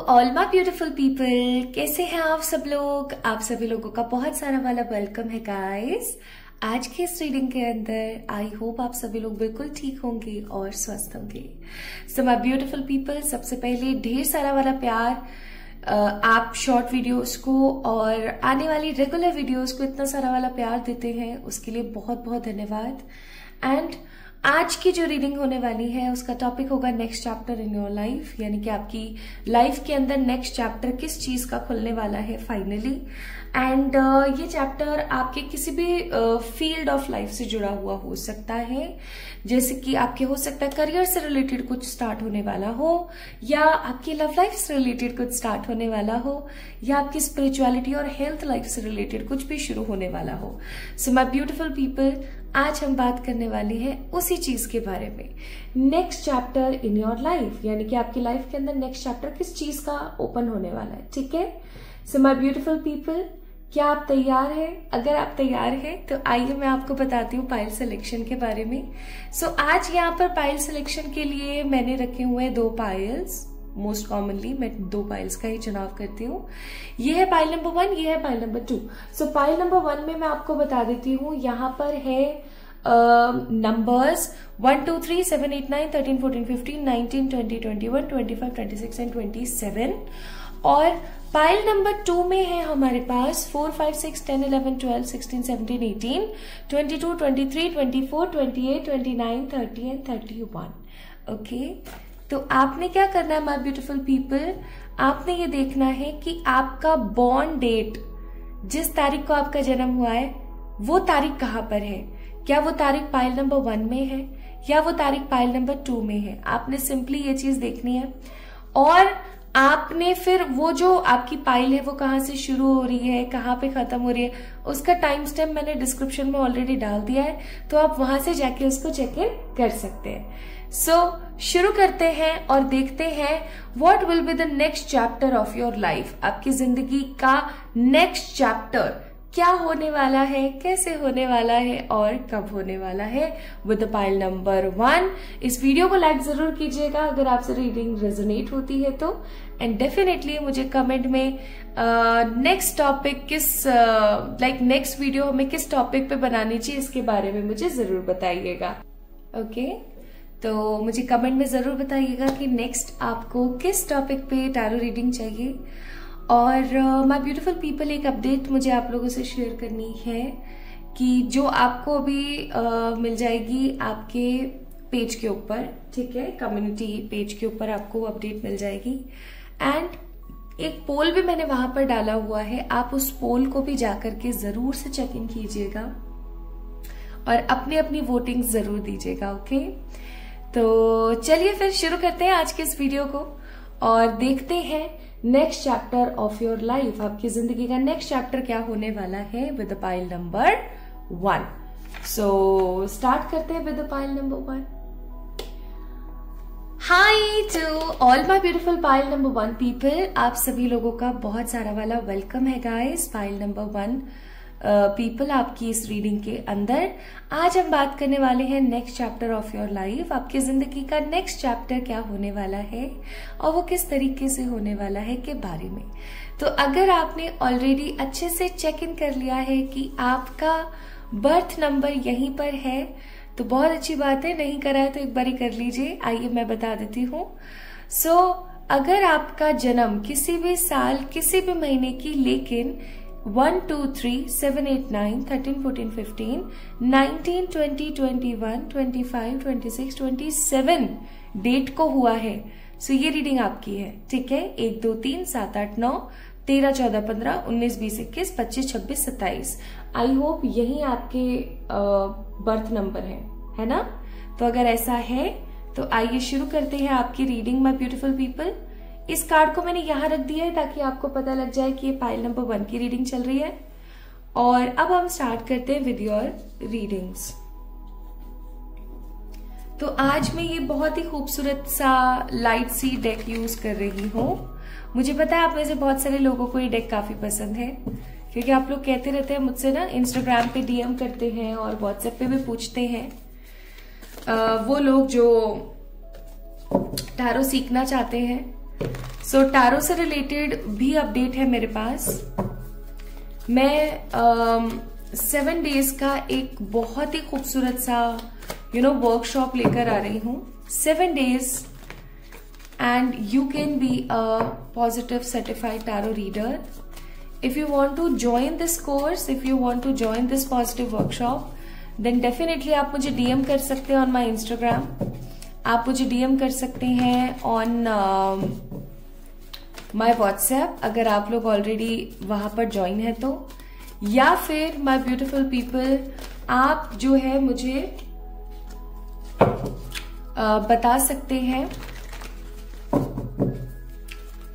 All my beautiful people, कैसे हैं आप सब लोग। आप सभी लोगों का बहुत सारा वाला वेलकम है गाइस। आज के इस रीडिंग के अंदर आई होप आप सभी लोग बिल्कुल ठीक होंगे और स्वस्थ होंगे। सो माय ब्यूटीफुल पीपल, सबसे पहले ढेर सारा वाला प्यार। आप शॉर्ट वीडियोस को और आने वाली रेगुलर वीडियोस को इतना सारा वाला प्यार देते हैं, उसके लिए बहुत बहुत धन्यवाद। एंड आज की जो रीडिंग होने वाली है उसका टॉपिक होगा next chapter in your life, यानी कि आपकी लाइफ के अंदर नेक्स्ट चैप्टर किस चीज का खुलने वाला है फाइनली। एंड ये चैप्टर आपके किसी भी फील्ड ऑफ लाइफ से जुड़ा हुआ हो सकता है, जैसे कि आपके हो सकता है करियर से रिलेटेड कुछ स्टार्ट होने वाला हो, या आपकी लव लाइफ से रिलेटेड कुछ स्टार्ट होने वाला हो, या आपकी स्पिरिचुअलिटी और हेल्थ लाइफ से रिलेटेड कुछ भी शुरू होने वाला हो। सो माय ब्यूटीफुल पीपल, आज हम बात करने वाली हैं उसी चीज के बारे में, next chapter in your life, यानी कि आपकी लाइफ के अंदर नेक्स्ट चैप्टर किस चीज का ओपन होने वाला है। ठीक है। सो माय ब्यूटीफुल पीपल, क्या आप तैयार हैं? अगर आप तैयार हैं तो आइए मैं आपको बताती हूँ पाइल सिलेक्शन के बारे में। सो आज यहाँ पर पाइल सिलेक्शन के लिए मैंने रखे हुए हैं 2 पाइल्स। मोस्ट कॉमनली मैं 2 पाइल्स का ही चुनाव करती हूँ। ये है पाइल नंबर 1, ये है पाइल नंबर 2। सो पाइल नंबर 1 में मैं आपको बता देती हूँ, यहाँ पर है नंबर्स 1 2 3 7 8 9 13 14 15 19 20 21 25 26 एंड 27। और पाइल नंबर 2 में है हमारे पास 4 5 6 10 11 12 16 17 18 22 23 24 28 29 30 एंड 31। ओके, तो आपने क्या करना है माय ब्यूटीफुल पीपल, आपने ये देखना है कि आपका बॉर्न डेट, जिस तारीख को आपका जन्म हुआ है वो तारीख कहाँ पर है। क्या वो तारीख पाइल नंबर 1 में है या वो तारीख पाइल नंबर 2 में है। आपने सिंपली ये चीज देखनी है। और आपने फिर वो जो आपकी पाइल है वो कहाँ से शुरू हो रही है, कहाँ पे खत्म हो रही है, उसका टाइम स्टैम्प मैंने डिस्क्रिप्शन में ऑलरेडी डाल दिया है, तो आप वहां से जाके उसको चेक इन कर सकते हैं। सो शुरू करते हैं और देखते हैं what will be the next chapter of your life. आपकी जिंदगी का नेक्स्ट चैप्टर क्या होने वाला है, कैसे होने वाला है और कब होने वाला है विद पाइल नंबर 1। इस वीडियो को लाइक जरूर कीजिएगा अगर आपसे रीडिंग रेजोनेट होती है तो। एंड डेफिनेटली मुझे कमेंट में नेक्स्ट टॉपिक किस नेक्स्ट वीडियो हमें किस टॉपिक पे बनानी चाहिए इसके बारे में मुझे जरूर बताइएगा। ओके, तो मुझे कमेंट में जरूर बताइएगा कि नेक्स्ट आपको किस टॉपिक पे टैरो रीडिंग चाहिए। और माय ब्यूटीफुल पीपल, एक अपडेट मुझे आप लोगों से शेयर करनी है कि जो आपको अभी मिल जाएगी आपके पेज के ऊपर। ठीक है, कम्युनिटी पेज के ऊपर आपको अपडेट मिल जाएगी। एंड एक पोल भी मैंने वहां पर डाला हुआ है, आप उस पोल को भी जाकर के जरूर से चेक इन कीजिएगा और अपनी अपनी वोटिंग जरूर दीजिएगा। ओके, तो चलिए फिर शुरू करते हैं आज के इस वीडियो को और देखते हैं next chapter of your life, आपकी जिंदगी का नेक्स्ट चैप्टर क्या होने वाला है with pile number 1। So start करते हैं with pile number 1। Hi to all my beautiful pile number 1 people, आप सभी लोगों का बहुत सारा वाला वेलकम है गाइस पाइल नंबर 1 पीपल आपकी इस रीडिंग के अंदर। आज हम बात करने वाले हैं next chapter of your life, आपकी जिंदगी का नेक्स्ट चैप्टर क्या होने वाला है और वो किस तरीके से होने वाला है के बारे में। तो अगर आपने ऑलरेडी अच्छे से चेक इन कर लिया है कि आपका बर्थ नंबर यहीं पर है तो बहुत अच्छी बात है, नहीं करा है तो एक बारी कर लीजिए। आइए मैं बता देती हूँ। सो अगर आपका जन्म किसी भी साल किसी भी महीने की, लेकिन 1 2 3 7 8 9 13 14 15 19 20 21 25 26 27 डेट को हुआ है, सो ये रीडिंग आपकी है। ठीक है, 1 2 3 7 8 9 13 14 15 19 20 21 25 26 27। आई होप यही आपके बर्थ नंबर है ना। तो अगर ऐसा है तो आइए शुरू करते हैं आपकी रीडिंग माय ब्यूटीफुल पीपल। इस कार्ड को मैंने यहां रख दिया है ताकि आपको पता लग जाए कि ये पाइल नंबर 1 की रीडिंग चल रही है। और अब हम स्टार्ट करते हैं विद योर रीडिंग्स। तो आज मैं ये बहुत ही खूबसूरत सा लाइट सी डेक यूज कर रही हूँ। मुझे पता है आप में से बहुत सारे लोगों को ये डेक काफी पसंद है, क्योंकि आप लोग कहते रहते हैं मुझसे ना, इंस्टाग्राम पे डीएम करते हैं और व्हाट्सएप पे भी पूछते हैं वो लोग जो टैरो सीखना चाहते हैं सो टैरो से रिलेटेड भी अपडेट है मेरे पास। मैं 7 डेज का एक बहुत ही खूबसूरत सा वर्कशॉप लेकर आ रही हूँ। 7 days and you can be a positive certified tarot reader. If you want to join this course, if you want to join this positive workshop, then definitely आप मुझे DM कर सकते हैं on my Instagram. आप मुझे DM कर सकते हैं on my WhatsApp अगर आप लोग ऑलरेडी वहां पर ज्वाइन है तो, या फिर my beautiful people आप जो है मुझे बता सकते हैं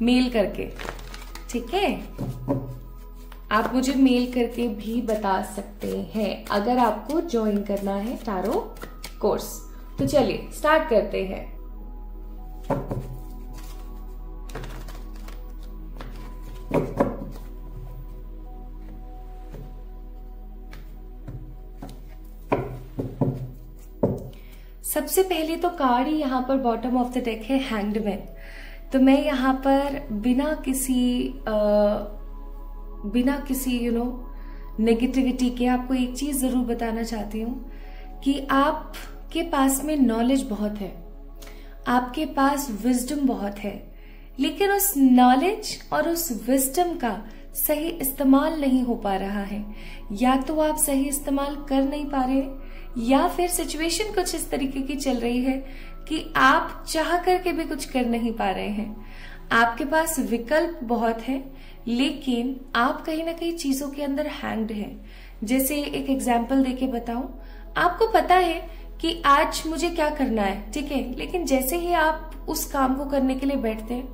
मेल करके। ठीक है, आप मुझे मेल करके भी बता सकते हैं अगर आपको ज्वाइन करना है टैरो कोर्स। तो चलिए स्टार्ट करते हैं। सबसे पहले तो कार्ड ही यहाँ पर बॉटम ऑफ द डेक है हैंग्ड मैन। तो मैं यहाँ पर बिना किसी नेगेटिविटी के आपको एक चीज जरूर बताना चाहती हूँ कि आपके पास में नॉलेज बहुत है, आपके पास विजडम बहुत है, लेकिन उस नॉलेज और उस विजडम का सही इस्तेमाल नहीं हो पा रहा है। या तो आप सही इस्तेमाल कर नहीं पा रहे, या फिर सिचुएशन कुछ इस तरीके की चल रही है कि आप चाह करके भी कुछ कर नहीं पा रहे हैं। आपके पास विकल्प बहुत है, लेकिन आप कहीं ना कहीं चीजों के अंदर हैंग्ड हैं। जैसे एक एग्जाम्पल देके बताऊं, आपको पता है कि आज मुझे क्या करना है, ठीक है, लेकिन जैसे ही आप उस काम को करने के लिए बैठते हैं,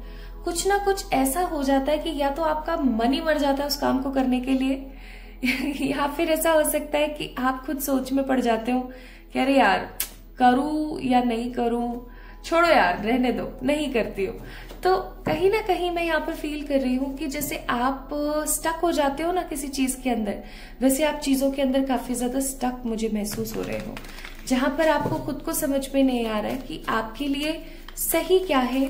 कुछ ना कुछ ऐसा हो जाता है कि या तो आपका मन ही मर जाता है उस काम को करने के लिए, या फिर ऐसा हो सकता है कि आप खुद सोच में पड़ जाते हो कि अरे यार करूं या नहीं करूं, छोड़ो यार रहने दो, नहीं करती हो। तो कहीं ना कहीं मैं यहाँ पर फील कर रही हूँ कि जैसे आप स्टक हो जाते हो ना किसी चीज के अंदर, वैसे आप चीजों के अंदर काफी ज्यादा स्टक मुझे महसूस हो रहे हो, जहां पर आपको खुद को समझ में नहीं आ रहा है कि आपके लिए सही क्या है,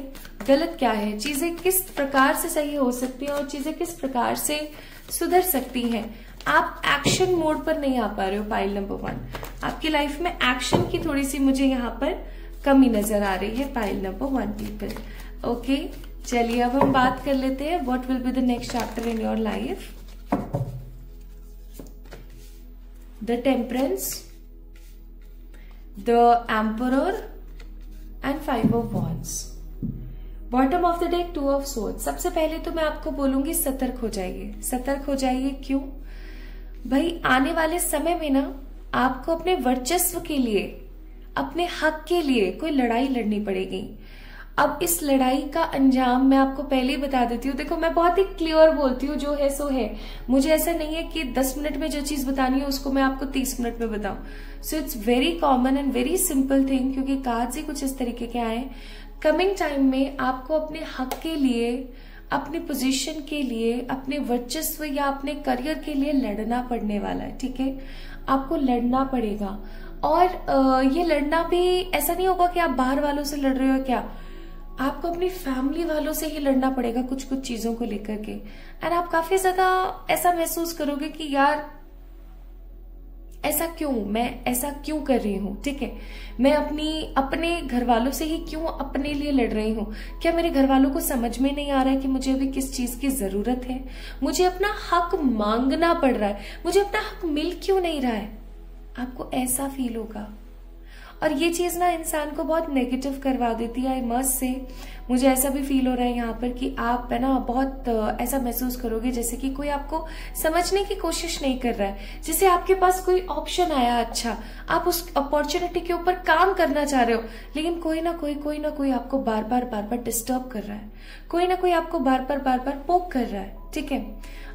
गलत क्या है, चीजें किस प्रकार से सही हो सकती हैं और चीजें किस प्रकार से सुधर सकती हैं। आप एक्शन मोड पर नहीं आ पा रहे हो। पाइल नंबर 1, आपकी लाइफ में एक्शन की थोड़ी सी मुझे यहाँ पर कमी नजर आ रही है। Pile number 1 people. ओके, चलिए अब हम बात कर लेते हैं what will be the next chapter in your life. The temperance, the emperor and 5 of Wands। Bottom of the deck 2 of Swords। सबसे पहले तो मैं आपको बोलूंगी सतर्क हो जाइए, सतर्क हो जाइए। क्यों भाई, आने वाले समय में ना आपको अपने वर्चस्व के लिए, अपने हक के लिए कोई लड़ाई लड़नी पड़ेगी। अब इस लड़ाई का अंजाम मैं आपको पहले ही बता देती हूँ। देखो, मैं बहुत ही क्लियर बोलती हूँ, जो है सो है। मुझे ऐसा नहीं है कि 10 मिनट में जो चीज बतानी है उसको मैं आपको 30 मिनट में बताऊं। So it's very common and very simple thing, क्योंकि कार्ड्स ही कुछ इस तरीके के आए। कमिंग टाइम में आपको अपने हक के लिए, अपनी पोजीशन के लिए, अपने वर्चस्व या अपने करियर के लिए लड़ना पड़ने वाला है। ठीक है, आपको लड़ना पड़ेगा। और ये लड़ना भी ऐसा नहीं होगा कि आप बाहर वालों से लड़ रहे हो, क्या आपको अपनी फैमिली वालों से ही लड़ना पड़ेगा कुछ कुछ चीजों को लेकर के। एंड आप काफी ज्यादा ऐसा महसूस करोगे कि यार ऐसा क्यों, मैं ऐसा क्यों कर रही हूँ। ठीक है, मैं अपने घर वालों से ही क्यों अपने लिए लड़ रही हूँ। क्या मेरे घर वालों को समझ में नहीं आ रहा है कि मुझे अभी किस चीज की जरूरत है। मुझे अपना हक मांगना पड़ रहा है, मुझे अपना हक मिल क्यों नहीं रहा है। आपको ऐसा फील होगा, और ये चीज ना इंसान को बहुत नेगेटिव करवा देती है। आई मस्ट से, मुझे ऐसा भी फील हो रहा है यहाँ पर कि आप है ना बहुत ऐसा महसूस करोगे जैसे कि कोई आपको समझने की कोशिश नहीं कर रहा है। जैसे आपके पास कोई ऑप्शन आया, अच्छा आप उस अपॉर्चुनिटी के ऊपर काम करना चाह रहे हो, लेकिन कोई ना कोई आपको बार बार डिस्टर्ब कर रहा है, कोई ना कोई आपको बार बार पोक कर रहा है। ठीक है,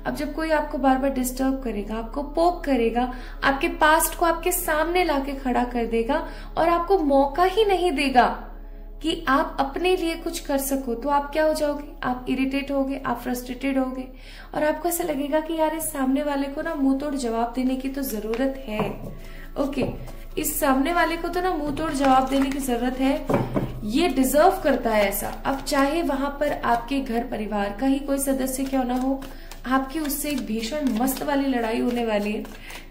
अब जब कोई आपको बार बार डिस्टर्ब करेगा, आपको पोक करेगा, आपके पास्ट को आपके सामने लाके खड़ा कर देगा और आपको मौका ही नहीं देगा कि आप अपने लिए कुछ कर सको, तो आप क्या हो जाओगे, आप इरिटेट होगे, आप फ्रस्ट्रेटेड होगे, और आपको ऐसा लगेगा कि यार इस सामने वाले को ना मुंह तोड़ जवाब देने की तो जरूरत है। ओके, इस सामने वाले को तो ना मुंह तोड़ जवाब देने की जरूरत है, ये डिजर्व करता है ऐसा। अब चाहे वहां पर आपके घर परिवार का ही कोई सदस्य क्यों ना हो, आपकी उससे एक भीषण मस्त वाली लड़ाई होने वाली है,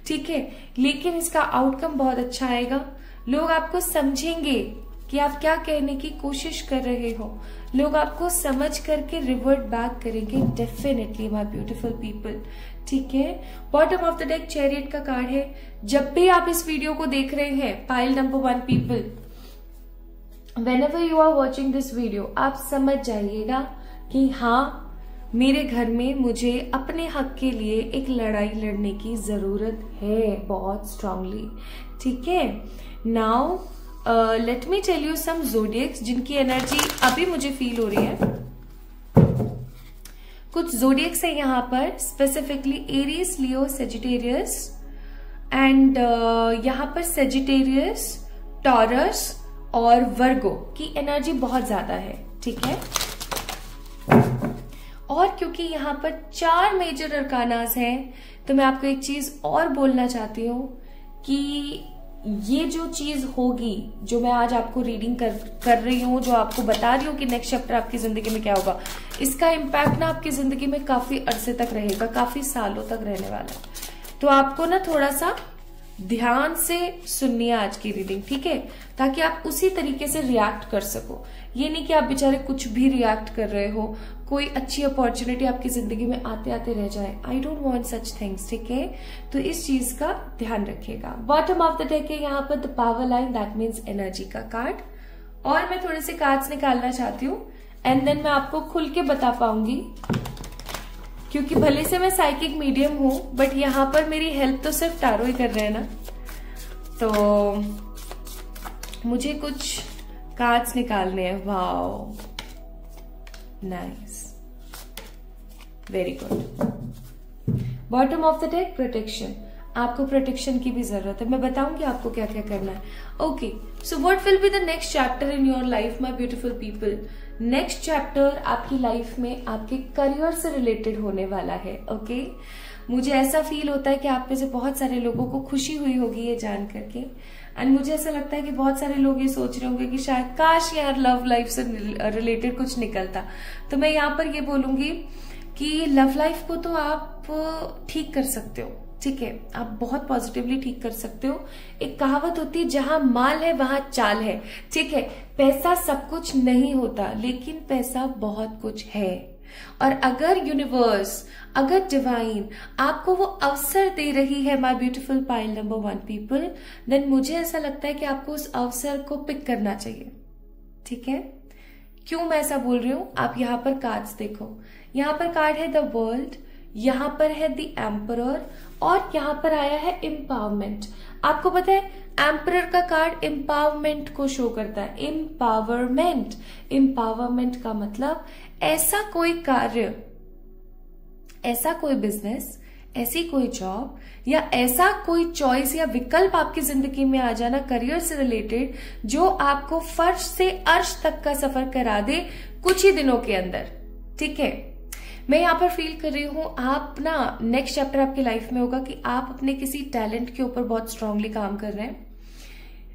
ठीक है, लेकिन इसका आउटकम बहुत अच्छा आएगा। लोग आपको समझेंगे कि आप क्या कहने की कोशिश कर रहे हो, लोग आपको समझ करके रिवर्ट बैक करेंगे डेफिनेटली माय ब्यूटीफुल पीपल, ठीक है। Bottom of the deck chariot का कार्ड है। जब भी आप इस वीडियो को देख रहे हैं pile number 1 people, whenever you are watching this video, आप समझ जाइएगा कि हाँ, मेरे घर में मुझे अपने हक के लिए एक लड़ाई लड़ने की जरूरत है बहुत स्ट्रांगली, ठीक है। Now let me tell you some zodiacs जिनकी एनर्जी अभी मुझे फील हो रही है। कुछ ज़ोडिएक्स है यहाँ पर, specifically Aries, Leo, Sagittarius and यहाँ पर सेजिटेरियस, टॉरस और वर्गो की एनर्जी बहुत ज्यादा है, ठीक है। और क्योंकि यहाँ पर 4 मेजर अरकानास हैं, तो मैं आपको एक चीज और बोलना चाहती हूँ कि ये जो चीज होगी, जो मैं आज आपको रीडिंग कर रही हूँ, जो आपको बता रही हूँ कि नेक्स्ट चैप्टर आपकी जिंदगी में क्या होगा, इसका इम्पैक्ट ना आपकी जिंदगी में काफी अरसे तक रहेगा, काफी सालों तक रहने वाला है। तो आपको ना थोड़ा सा ध्यान से सुनिए आज की रीडिंग, ठीक है, ताकि आप उसी तरीके से रिएक्ट कर सको। ये नहीं कि आप बेचारे कुछ भी रिएक्ट कर रहे हो, कोई अच्छी अपॉर्चुनिटी आपकी जिंदगी में आते आते रह जाए। I don't want such things, ठीक है, तो इस चीज का ध्यान रखिएगा। बॉटम ऑफ द डेक है यहाँ पर the power line, that means energy का कार्ड। और मैं थोड़े से कार्ड्स निकालना चाहती हूँ एंड देन मैं आपको खुल के बता पाऊंगी, क्योंकि भले से मैं साइकिक मीडियम हूं, बट यहाँ पर मेरी हेल्प तो सिर्फ टारो ही कर रहे हैं ना, तो मुझे कुछ कार्ड्स निकालने हैं। Wow, nice, very good. Bottom of the deck protection, आपको प्रोटेक्शन की भी जरूरत है, मैं बताऊंगी आपको क्या क्या करना है। Okay, so what will be the next chapter in your life my beautiful people. Next chapter आपकी लाइफ में आपके करियर से रिलेटेड होने वाला है, ओके। मुझे ऐसा फील होता है कि आप में से बहुत सारे लोगों को खुशी हुई होगी ये जान करके, एंड मुझे ऐसा लगता है कि बहुत सारे लोग ये सोच रहे होंगे कि शायद काश यार लव लाइफ से रिलेटेड कुछ निकलता। तो मैं यहाँ पर ये बोलूंगी कि लव लाइफ को तो आप ठीक कर सकते हो, ठीक है, आप बहुत पॉजिटिवली ठीक कर सकते हो। एक कहावत होती है, जहां माल है वहां चाल है, ठीक है। पैसा सब कुछ नहीं होता, लेकिन पैसा बहुत कुछ है। और अगर यूनिवर्स, अगर डिवाइन आपको वो अवसर दे रही है my beautiful pile number 1 people, then मुझे ऐसा लगता है कि आपको उस अवसर को पिक करना चाहिए, ठीक है। क्यों मैं ऐसा बोल रही हूं, आप यहाँ पर कार्ड्स देखो, यहाँ पर कार्ड है द वर्ल्ड, यहाँ पर है द एम्परर, और यहाँ पर आया है एम्पावरमेंट। आपको पता है एम्परर का कार्ड एम्पावरमेंट को शो करता है, एम्पावरमेंट। एम्पावरमेंट का मतलब ऐसा कोई कार्य, ऐसा कोई बिजनेस, ऐसी कोई जॉब या ऐसा कोई चॉइस या विकल्प आपकी जिंदगी में आ जाना करियर से रिलेटेड, जो आपको फर्श से अर्श तक का सफर करा दे कुछ ही दिनों के अंदर, ठीक है। मैं यहाँ पर फील कर रही हूँ आप ना, नेक्स्ट चैप्टर आपकी लाइफ में होगा कि आप अपने किसी टैलेंट के ऊपर बहुत स्ट्रांगली काम कर रहे हैं,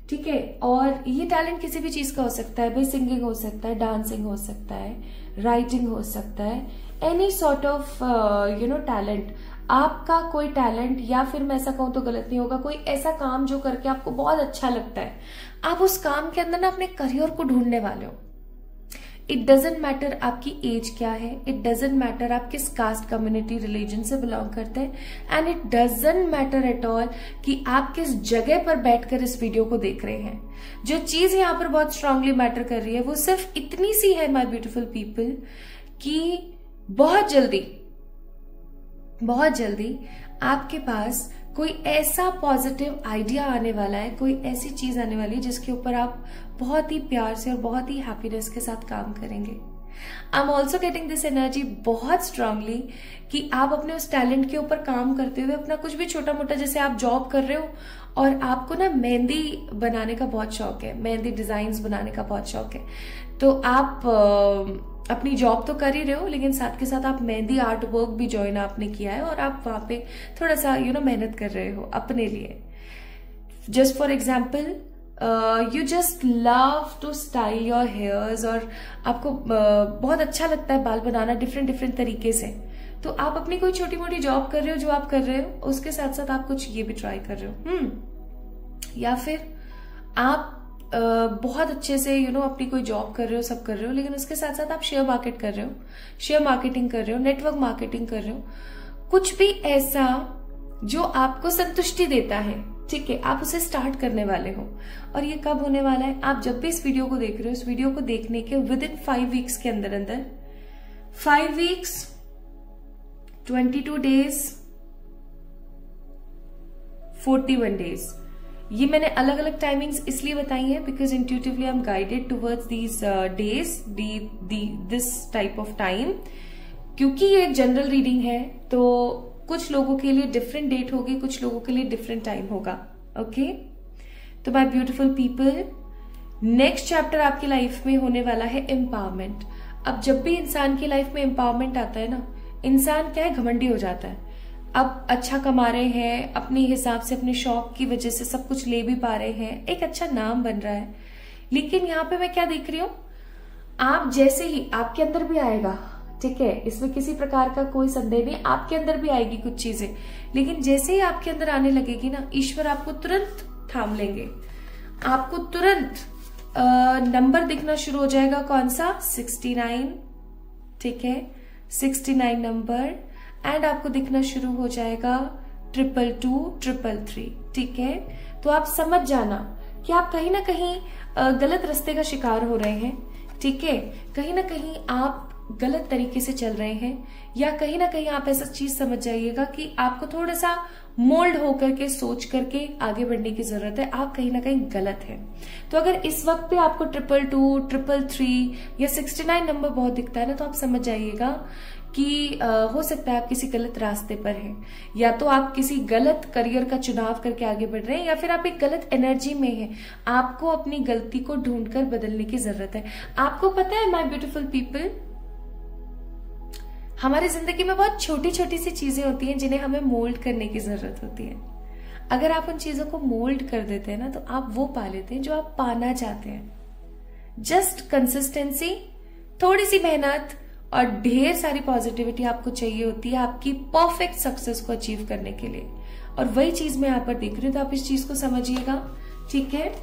ठीक है। और ये टैलेंट किसी भी चीज का हो सकता है, भाई सिंगिंग हो सकता है, डांसिंग हो सकता है, राइटिंग हो सकता है, एनी सॉर्ट ऑफ टैलेंट। आपका कोई टैलेंट, या फिर मैं ऐसा कहूं तो गलत नहीं होगा, कोई ऐसा काम जो करके आपको बहुत अच्छा लगता है, आप उस काम के अंदर ना अपने करियर को ढूंढने वाले हो। इट डजेंट मैटर आपकी एज क्या है, इट डजेंट मैटर आप किस कास्ट, कम्युनिटी, रिलीजन से बिलोंग करते हैं, and it doesn't matter at all कि आप किस जगह पर बैठकर इस वीडियो को देख रहे हैं। जो चीज यहाँ पर बहुत स्ट्रांगली मैटर कर रही है वो सिर्फ इतनी सी है माय ब्यूटीफुल पीपल, कि बहुत जल्दी आपके पास कोई ऐसा पॉजिटिव आइडिया आने वाला है, कोई ऐसी चीज आने वाली है जिसके ऊपर आप बहुत ही प्यार से और बहुत ही हैप्पीनेस के साथ काम करेंगे। I am also getting this energy बहुत स्ट्रांगली कि आप अपने उस टैलेंट के ऊपर काम करते हुए अपना कुछ भी छोटा मोटा, जैसे आप जॉब कर रहे हो और आपको ना मेहंदी बनाने का बहुत शौक है, मेहंदी डिजाइन्स बनाने का बहुत शौक है, तो आप अपनी जॉब तो कर ही रहे हो, लेकिन साथ के साथ आप मेहंदी आर्ट वर्क भी ज्वाइन आपने किया है और आप वहां पे थोड़ा सा मेहनत कर रहे हो अपने लिए। Just for example you just love to style your hairs, और आपको बहुत अच्छा लगता है बाल बनाना डिफरेंट डिफरेंट तरीके से, तो आप अपनी कोई छोटी मोटी जॉब कर रहे हो जो आप कर रहे हो, उसके साथ साथ आप कुछ ये भी ट्राई कर रहे हो। या फिर आप बहुत अच्छे से अपनी कोई जॉब कर रहे हो, सब कर रहे हो, लेकिन उसके साथ साथ आप शेयर मार्केट कर रहे हो, शेयर मार्केटिंग कर रहे हो, नेटवर्क मार्केटिंग कर रहे हो, कुछ भी ऐसा जो आपको संतुष्टि देता है, ठीक है, आप उसे स्टार्ट करने वाले हो। और ये कब होने वाला है? आप जब भी इस वीडियो को देख रहे हो, इस वीडियो को देखने के विद इन 5 वीक्स के अंदर अंदर, 5 वीक्स 22 डेज 41 डेज, ये मैंने अलग अलग टाइमिंग्स इसलिए बताई है because intuitively I am guided towards these days, this type of time, क्योंकि ये एक जनरल रीडिंग है तो कुछ लोगों के लिए डिफरेंट डेट होगी, कुछ लोगों के लिए डिफरेंट टाइम होगा। ओके, तो my beautiful people, next chapter आपकी लाइफ में होने वाला है एम्पावरमेंट। अब जब भी इंसान की लाइफ में एम्पावरमेंट आता है ना, इंसान क्या है, घमंडी हो जाता है। अब अच्छा कमा रहे हैं, अपने हिसाब से अपने शौक की वजह से सब कुछ ले भी पा रहे हैं, एक अच्छा नाम बन रहा है, लेकिन यहाँ पे मैं क्या देख रही हूं, आप जैसे ही आपके अंदर भी आएगा, ठीक है, इसमें किसी प्रकार का कोई संदेह नहीं, आपके अंदर भी आएगी कुछ चीजें, लेकिन जैसे ही आपके अंदर आने लगेगी ना, ईश्वर आपको तुरंत थाम लेंगे, आपको तुरंत नंबर दिखना शुरू हो जाएगा। कौन सा? 69, ठीक है, 69 नंबर, एंड आपको दिखना शुरू हो जाएगा 222, 333, ठीक है। तो आप समझ जाना कि आप कहीं ना कहीं गलत रास्ते का शिकार हो रहे हैं, ठीक है, कहीं ना कहीं आप गलत तरीके से चल रहे हैं, या कहीं ना कहीं आप ऐसा चीज समझ जाइएगा कि आपको थोड़ा सा मोल्ड होकर के सोच करके आगे बढ़ने की जरूरत है, आप कहीं ना कहीं गलत हैं। तो अगर इस वक्त पे आपको 222, 333 या 69 नंबर बहुत दिखता है ना, तो आप समझ जाइएगा कि हो सकता है आप किसी गलत रास्ते पर हैं, या तो आप किसी गलत करियर का चुनाव करके आगे बढ़ रहे हैं, या फिर आप एक गलत एनर्जी में हैं। आपको अपनी गलती को ढूंढकर बदलने की जरूरत है। आपको पता है माय ब्यूटीफुल पीपल, हमारी जिंदगी में बहुत छोटी छोटी सी चीजें होती हैं जिन्हें हमें मोल्ड करने की जरूरत होती है। अगर आप उन चीजों को मोल्ड कर देते हैं ना, तो आप वो पा लेते हैं जो आप पाना चाहते हैं। जस्ट कंसिस्टेंसी, थोड़ी सी मेहनत और ढेर सारी पॉजिटिविटी आपको चाहिए होती है आपकी परफेक्ट सक्सेस को अचीव करने के लिए। और वही चीज मैं यहाँ पर देख रही हूँ, तो आप इस चीज को समझिएगा, ठीक है।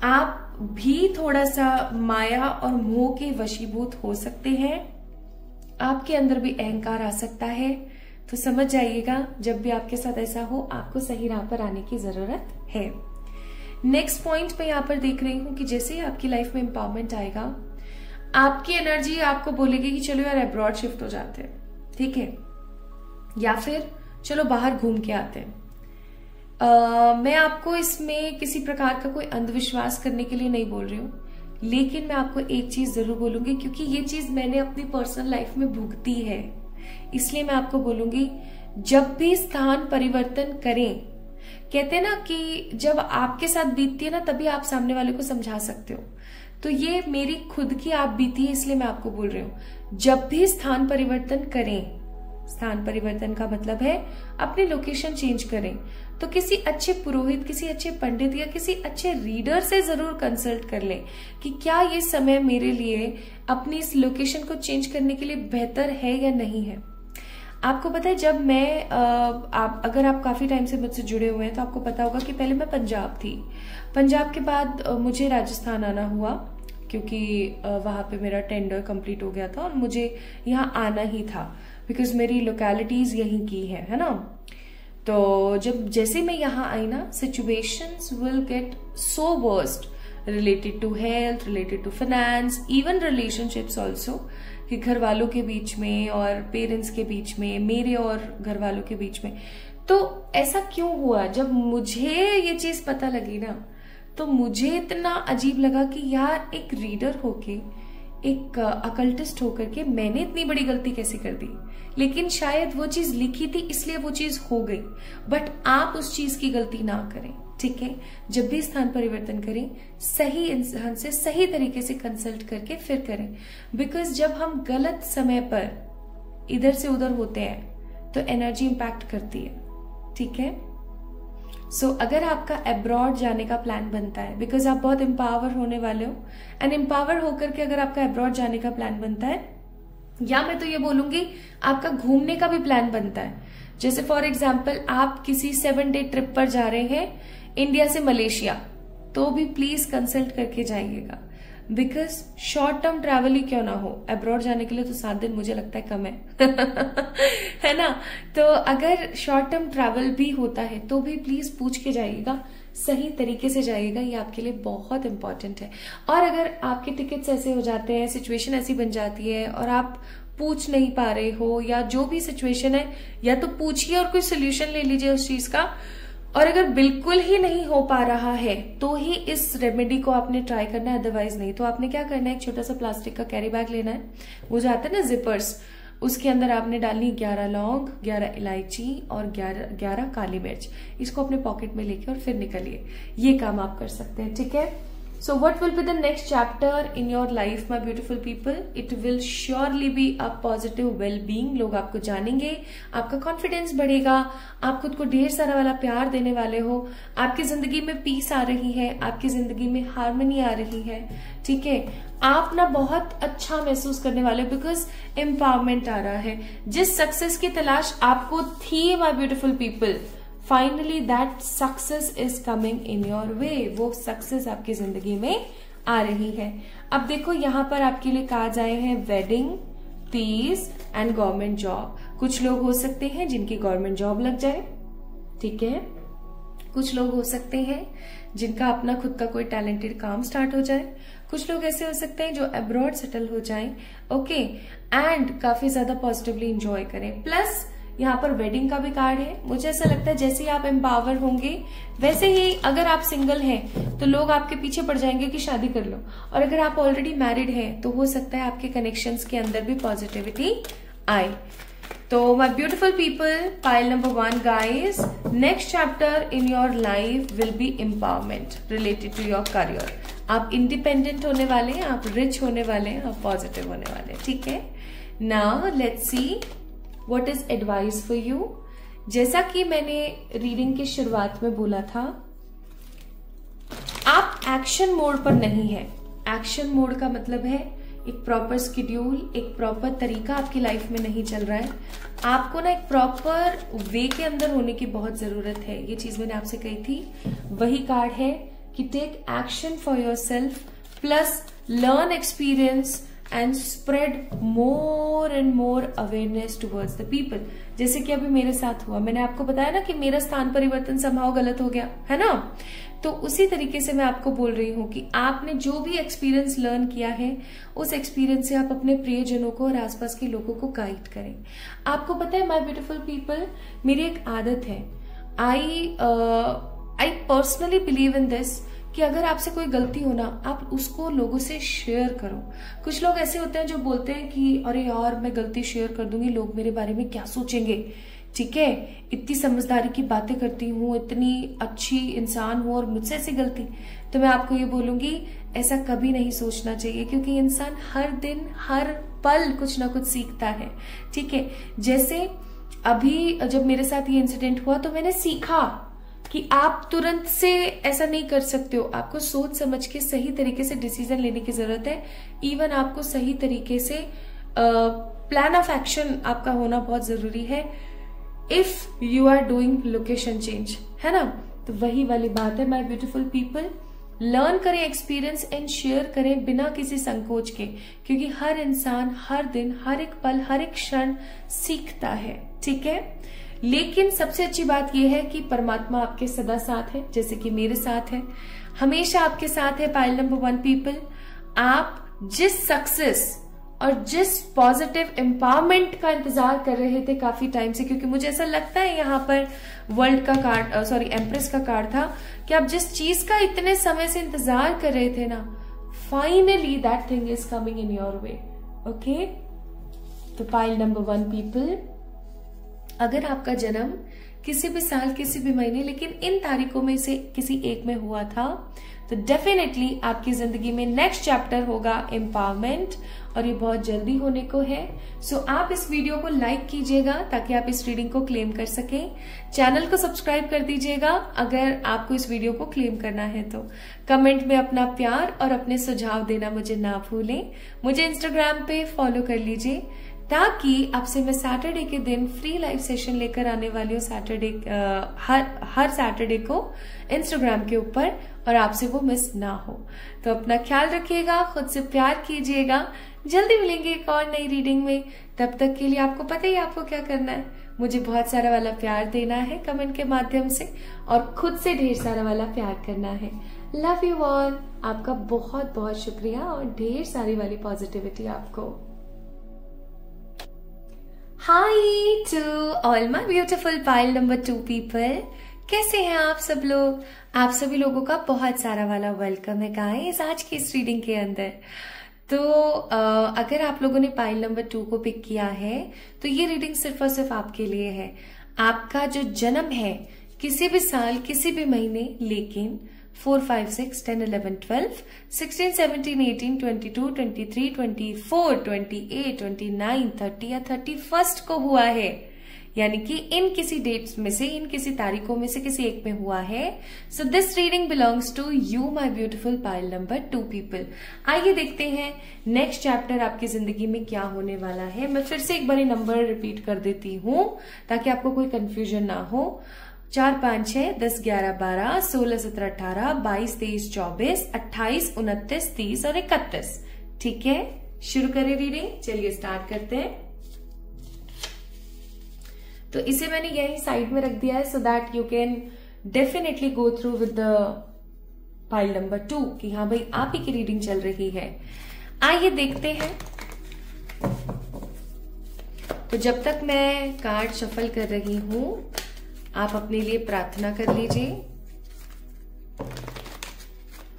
आप भी थोड़ा सा माया और मोह के वशीभूत हो सकते हैं, आपके अंदर भी अहंकार आ सकता है, तो समझ जाइएगा जब भी आपके साथ ऐसा हो, आपको सही राह पर आने की जरूरत है। नेक्स्ट पॉइंट पे यहाँ पर देख रही हूं कि जैसे ही आपकी लाइफ में एम्पावरमेंट आएगा, आपकी एनर्जी आपको बोलेगी कि चलो यार अब्रॉड शिफ्ट हो जाते हैं, ठीक है, या फिर चलो बाहर घूम के आते हैं। मैं आपको इसमें किसी प्रकार का कोई अंधविश्वास करने के लिए नहीं बोल रही हूँ, लेकिन मैं आपको एक चीज जरूर बोलूंगी, क्योंकि ये चीज मैंने अपनी पर्सनल लाइफ में भुगती है, इसलिए मैं आपको बोलूंगी, जब भी स्थान परिवर्तन करें, कहते हैं ना कि जब आपके साथ बीतती है ना, तभी आप सामने वाले को समझा सकते हो। तो ये मेरी खुद की आप बीती है, इसलिए मैं आपको बोल रही हूं, जब भी स्थान परिवर्तन करें, स्थान परिवर्तन का मतलब है अपनी लोकेशन चेंज करें, तो किसी अच्छे पुरोहित, किसी अच्छे पंडित या किसी अच्छे रीडर से जरूर कंसल्ट कर लें कि क्या ये समय मेरे लिए अपनी इस लोकेशन को चेंज करने के लिए बेहतर है या नहीं है। आपको पता है, जब मैं अगर आप काफी टाइम से मुझसे जुड़े हुए हैं तो आपको पता होगा कि पहले मैं पंजाब थी, पंजाब के बाद मुझे राजस्थान आना हुआ, क्योंकि वहां पे मेरा टेंडर कंप्लीट हो गया था और मुझे यहाँ आना ही था, बिकॉज मेरी लोकेलिटीज यहीं की है ना। तो जब जैसे मैं यहाँ आई ना, situations will get so worst related to health, related to finance, even relationships also, कि घर वालों के बीच में और पेरेंट्स के बीच में, मेरे और घर वालों के बीच में। तो ऐसा क्यों हुआ? जब मुझे ये चीज पता लगी ना, तो मुझे इतना अजीब लगा कि यार एक रीडर होके, एक अकल्टिस्ट होकर के मैंने इतनी बड़ी गलती कैसे कर दी। लेकिन शायद वो चीज लिखी थी इसलिए वो चीज हो गई, बट आप उस चीज की गलती ना करें, ठीक है। जब भी स्थान परिवर्तन करें, सही इंसान से सही तरीके से कंसल्ट करके फिर करें, बिकॉज जब हम गलत समय पर इधर से उधर होते हैं तो एनर्जी इंपैक्ट करती है, ठीक है। अगर आपका अब्रॉड जाने का प्लान बनता है, बिकॉज आप बहुत एम्पावर होने वाले हो, एंड एम्पावर होकर के अगर आपका अब्रॉड जाने का प्लान बनता है, या मैं तो ये बोलूंगी आपका घूमने का भी प्लान बनता है, जैसे फॉर एग्जाम्पल आप किसी 7 डे ट्रिप पर जा रहे हैं इंडिया से मलेशिया, तो भी प्लीज कंसल्ट करके जाइएगा, बिकॉज शॉर्ट टर्म ट्रैवल ही क्यों ना हो, अब्रॉड जाने के लिए तो 7 दिन मुझे लगता है कम है है ना। तो अगर शॉर्ट टर्म ट्रैवल भी होता है तो भी प्लीज पूछ के जाइएगा, सही तरीके से जाइएगा, ये आपके लिए बहुत इंपॉर्टेंट है। और अगर आपके टिकट्स ऐसे हो जाते हैं, सिचुएशन ऐसी बन जाती है और आप पूछ नहीं पा रहे हो, या जो भी सिचुएशन है, या तो पूछिए और कोई सोल्यूशन ले लीजिए उस चीज का, और अगर बिल्कुल ही नहीं हो पा रहा है तो ही इस रेमेडी को आपने ट्राई करना है, अदरवाइज नहीं। तो आपने क्या करना है, एक छोटा सा प्लास्टिक का कैरी बैग लेना है, वो जो आता है ना जिपर्स, उसके अंदर आपने डालनी 11 लौंग, 11 इलायची और 11 काली मिर्च, इसको अपने पॉकेट में लेके और फिर निकलिए। ये काम आप कर सकते हैं, ठीक है। So what will be the next chapter in your life, my beautiful people? It will surely be a positive well-being. लोग आपको जानेंगे, आपका कॉन्फिडेंस बढ़ेगा, आप खुद को ढेर सारा वाला प्यार देने वाले हो, आपकी जिंदगी में पीस आ रही है, आपकी जिंदगी में हार्मनी आ रही है, ठीक है। आप ना बहुत अच्छा महसूस करने वाले, बिकॉज एम्पावरमेंट आ रहा है। जिस सक्सेस की तलाश आपको थी, my beautiful people, finally that success is coming in your way. वो सक्सेस आपकी जिंदगी में आ रही है। अब देखो यहाँ पर आपके लिए कार्ड्स आए हैं, wedding, peace and government job. कुछ लोग हो सकते हैं जिनकी गवर्नमेंट जॉब लग जाए, ठीक है। कुछ लोग हो सकते हैं जिनका अपना खुद का कोई टैलेंटेड काम स्टार्ट हो जाए। कुछ लोग ऐसे हो सकते हैं जो अब्रॉड सेटल हो जाएं, ओके, एंड काफी ज्यादा पॉजिटिवली एंजॉय करें। प्लस यहाँ पर वेडिंग का भी कार्ड है। मुझे ऐसा लगता है जैसे ही आप एम्पावर होंगे, वैसे ही अगर आप सिंगल हैं तो लोग आपके पीछे पड़ जाएंगे कि शादी कर लो, और अगर आप ऑलरेडी मैरिड हैं तो हो सकता है आपके कनेक्शंस के अंदर भी पॉजिटिविटी आए। तो my beautiful people, pile number 1 guys, next chapter in your life will be empowerment related to your career. आप इंडिपेंडेंट होने वाले हैं, आप रिच होने वाले हैं, आप पॉजिटिव होने वाले हैं, ठीक है। Now let's see What is advice for you? जैसा कि मैंने रीडिंग की शुरुआत में बोला था, आप एक्शन मोड पर नहीं है। एक्शन मोड का मतलब है एक प्रॉपर स्केड्यूल, एक प्रॉपर तरीका आपकी लाइफ में नहीं चल रहा है। आपको ना एक प्रॉपर वे के अंदर होने की बहुत जरूरत है। ये चीज मैंने आपसे कही थी। वही कार्ड है कि take action for yourself, plus learn experience and spread more and more awareness towards the people. जैसे कि अभी मेरे साथ हुआ, मैंने आपको बताया ना कि मेरा स्थान परिवर्तन संभव गलत हो गया है ना। तो उसी तरीके से मैं आपको बोल रही हूँ कि आपने जो भी एक्सपीरियंस लर्न किया है, उस एक्सपीरियंस से आप अपने प्रियजनों को और आसपास के लोगों को गाइड करें। आपको पता है माय ब्यूटीफुल पीपल, मेरी एक आदत है, I personally believe in this, कि अगर आपसे कोई गलती हो ना, आप उसको लोगों से शेयर करो। कुछ लोग ऐसे होते हैं जो बोलते हैं कि अरे यार मैं गलती शेयर कर दूंगी, लोग मेरे बारे में क्या सोचेंगे, ठीक है, इतनी समझदारी की बातें करती हूँ, इतनी अच्छी इंसान हूँ और मुझसे ऐसी गलती। तो मैं आपको ये बोलूंगी, ऐसा कभी नहीं सोचना चाहिए, क्योंकि इंसान हर दिन हर पल कुछ ना कुछ सीखता है, ठीक है। जैसे अभी जब मेरे साथ ये इंसिडेंट हुआ तो मैंने सीखा कि आप तुरंत से ऐसा नहीं कर सकते हो, आपको सोच समझ के सही तरीके से डिसीजन लेने की जरूरत है। इवन आपको सही तरीके से प्लान ऑफ एक्शन आपका होना बहुत जरूरी है if you are doing location change, है ना। तो वही वाली बात है माय ब्यूटीफुल पीपल, लर्न करें एक्सपीरियंस एंड शेयर करें बिना किसी संकोच के, क्योंकि हर इंसान हर दिन हर एक पल हर एक क्षण सीखता है, ठीक है। लेकिन सबसे अच्छी बात यह है कि परमात्मा आपके सदा साथ है, जैसे कि मेरे साथ है, हमेशा आपके साथ है। पाइल नंबर 1 पीपल, आप जिस सक्सेस और जिस पॉजिटिव एम्पावरमेंट का इंतजार कर रहे थे काफी टाइम से, क्योंकि मुझे ऐसा लगता है यहाँ पर वर्ल्ड का कार्ड, सॉरी एम्प्रेस का कार्ड था, कि आप जिस चीज का इतने समय से इंतजार कर रहे थे ना, finally that thing is coming in your way, okay. तो पाइल नंबर 1 पीपल, अगर आपका जन्म किसी भी साल, किसी भी महीने, लेकिन इन तारीखों में से किसी एक में हुआ था, तो डेफिनेटली आपकी जिंदगी में नेक्स्ट चैप्टर होगा एम्पावरमेंट, और ये बहुत जल्दी होने को है। सो आप इस वीडियो को लाइक कीजिएगा ताकि आप इस रीडिंग को क्लेम कर सकें। चैनल को सब्सक्राइब कर दीजिएगा अगर आपको इस वीडियो को क्लेम करना है तो। कमेंट में अपना प्यार और अपने सुझाव देना मुझे ना भूलें। मुझे इंस्टाग्राम पे फॉलो कर लीजिए ताकि आपसे मैं सैटरडे के दिन फ्री लाइव सेशन लेकर आने वाली हूँ सैटरडे, हर सैटरडे को इंस्टाग्राम के ऊपर, और आपसे वो मिस ना हो। तो अपना ख्याल रखिएगा, खुद से प्यार कीजिएगा। जल्दी मिलेंगे एक और नई रीडिंग में। तब तक के लिए आपको पता ही आपको क्या करना है, मुझे बहुत सारा वाला प्यार देना है कमेंट के माध्यम से, और खुद से ढेर सारा वाला प्यार करना है। Love you all. आपका बहुत बहुत शुक्रिया और ढेर सारी वाली पॉजिटिविटी आपको। Hi to all my beautiful pile number 2 people. कैसे हैं आप सब लोग? आप सभी लोगों का बहुत सारा वाला वेलकम है गाइस आज की इस रीडिंग के अंदर। तो अगर आप लोगों ने पाइल नंबर 2 को पिक किया है तो ये रीडिंग सिर्फ और सिर्फ आपके लिए है। आपका जो जन्म है किसी भी साल, किसी भी महीने, लेकिन 4, 5, 6, 10, 11, 12, 16, 17, 18, 22, 23, 24, 28, 29, 30 या 31 को हुआ है, यानी कि इन किसी डेट्स में से, इन किसी तारीखों में से किसी एक में हुआ है। So this reading belongs to you my beautiful pile number 2 people. आइए देखते हैं नेक्स्ट चैप्टर आपकी जिंदगी में क्या होने वाला है। मैं फिर से एक बार नंबर रिपीट कर देती हूँ ताकि आपको कोई कंफ्यूजन ना हो। 4, 5, 6, 10, 11, 12, 16, 17, 18, 22, 23, 24, 28, 29, 30 और 31। ठीक है, शुरू करें रीडिंग। चलिए स्टार्ट करते हैं। तो इसे मैंने यही साइड में रख दिया है so that you can definitely go through with the pile number 2 कि हाँ भाई आप ही की रीडिंग चल रही है। आइए देखते हैं। तो जब तक मैं कार्ड शफल कर रही हूं आप अपने लिए प्रार्थना कर लीजिए।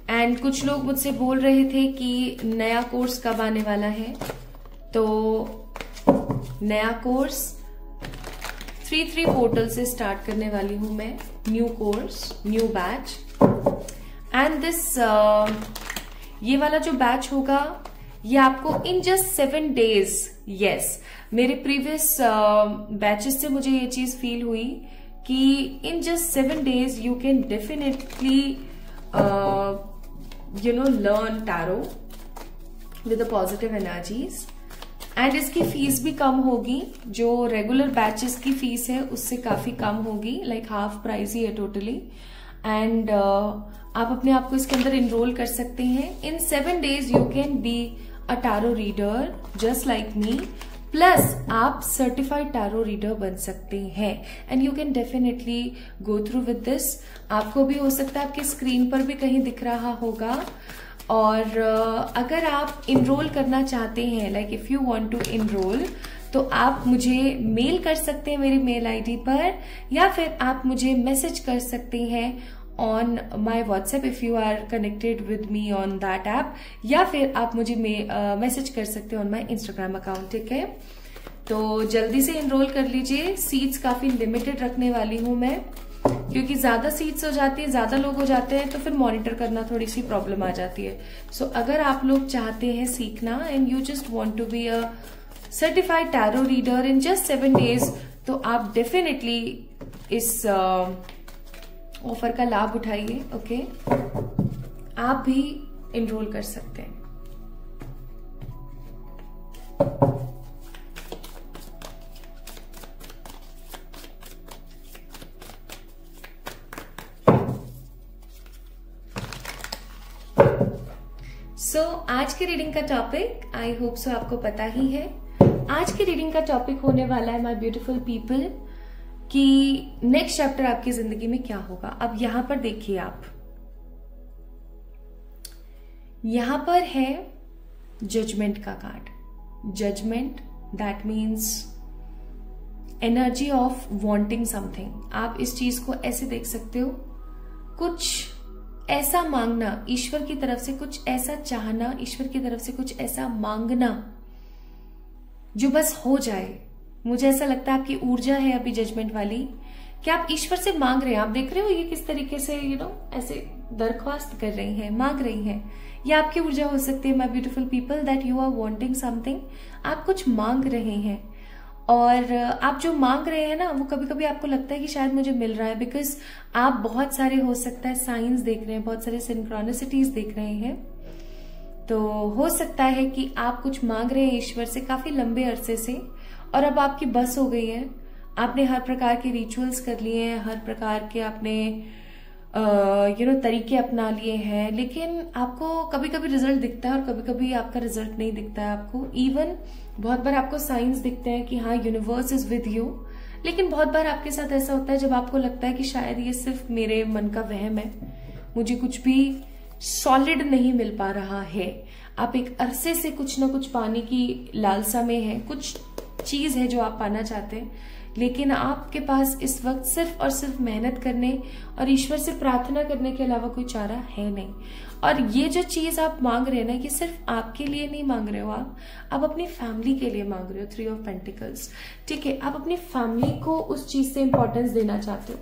एंड कुछ लोग मुझसे बोल रहे थे कि नया कोर्स कब आने वाला है, तो नया कोर्स 3 पोर्टल से स्टार्ट करने वाली हूं मैं। New course, new batch, and this ये वाला जो बैच होगा ये आपको इन जस्ट 7 डेज, यस, मेरे प्रीवियस बैचेस से मुझे ये चीज फील हुई कि इन just 7 days you can definitely learn tarot with positive energies. And इसकी फीस भी कम होगी, जो रेगुलर बैचेस की फीस है उससे काफी कम होगी, लाइक हाफ प्राइस ही है टोटली। एंड आप अपने आप को इसके अंदर इनरोल कर सकते हैं। इन 7 days you can be a tarot reader just like me, plus आप सर्टिफाइड टैरो रीडर बन सकते हैं। And you can definitely go through with this. आपको भी हो सकता है आपकी स्क्रीन पर भी कहीं दिख रहा होगा। और अगर आप इनरोल करना चाहते हैं, like if you want to enrol, तो आप मुझे मेल कर सकते हैं मेरी मेल आईडी पर, या फिर आप मुझे मैसेज कर सकते हैं on my WhatsApp if you are connected with me on that app, या फिर आप मुझे मैसेज कर सकते हैं ऑन माई इंस्टाग्राम अकाउंट। ठीक है, तो जल्दी से इनरोल कर लीजिए। सीट्स काफी लिमिटेड रखने वाली हूं मैं, क्योंकि ज्यादा सीट्स हो जाती है, ज्यादा लोग हो जाते हैं तो फिर मॉनिटर करना थोड़ी सी प्रॉब्लम आ जाती है। सो अगर आप लोग चाहते हैं सीखना and you just want to be a certified tarot reader in just 7 days, तो आप डेफिनेटली इस ऑफर का लाभ उठाइए। ओके, आप भी इनरोल कर सकते हैं। आज की रीडिंग का टॉपिक आई होप सो आपको पता ही है। आज की रीडिंग का टॉपिक होने वाला है माय ब्यूटीफुल पीपल कि नेक्स्ट चैप्टर आपकी जिंदगी में क्या होगा। अब यहां पर देखिए, आप यहां पर है जजमेंट का card. Judgement that means energy of wanting something. आप इस चीज को ऐसे देख सकते हो, कुछ ऐसा मांगना, ईश्वर की तरफ से कुछ ऐसा चाहना, ईश्वर की तरफ से कुछ ऐसा मांगना जो बस हो जाए। मुझे ऐसा लगता है आपकी ऊर्जा है अभी जजमेंट वाली कि आप ईश्वर से मांग रहे हैं। आप देख रहे हो ये किस तरीके से ऐसे दरख्वास्त कर रही हैं, मांग रही हैं। ये आपकी ऊर्जा हो सकती है my beautiful people, that you are wanting something. आप कुछ मांग रहे हैं और आप जो मांग रहे हैं ना, वो कभी कभी आपको लगता है कि शायद मुझे मिल रहा है, बिकॉज आप बहुत सारे हो सकता है साइंस देख रहे हैं, बहुत सारे सिंक्रोनिसिटीज देख रहे हैं। तो हो सकता है कि आप कुछ मांग रहे हैं ईश्वर से काफी लंबे अरसे से, और अब आपकी बस हो गई है। आपने हर प्रकार के रिचुअल्स कर लिए हैं, हर प्रकार के आपने तरीके अपना लिए हैं, लेकिन आपको कभी कभी रिजल्ट दिखता है और कभी कभी आपका रिजल्ट नहीं दिखता है आपको। इवन बहुत बार आपको साइंस दिखते हैं कि हाँ यूनिवर्स इज विद यू, लेकिन बहुत बार आपके साथ ऐसा होता है जब आपको लगता है कि शायद ये सिर्फ मेरे मन का वहम है, मुझे कुछ भी सॉलिड नहीं मिल पा रहा है। आप एक अरसे से कुछ ना कुछ पाने की लालसा में है, कुछ चीज है जो आप पाना चाहते हैं, लेकिन आपके पास इस वक्त सिर्फ और सिर्फ मेहनत करने और ईश्वर से प्रार्थना करने के अलावा कोई चारा है नहीं। और ये जो चीज आप मांग रहे हैं ना, ये सिर्फ आपके लिए नहीं मांग रहे हो, आप अपनी फैमिली के लिए मांग रहे हो। 3 ऑफ पेंटिकल्स, ठीक है, आप अपनी फैमिली को उस चीज से इंपॉर्टेंस देना चाहते हो।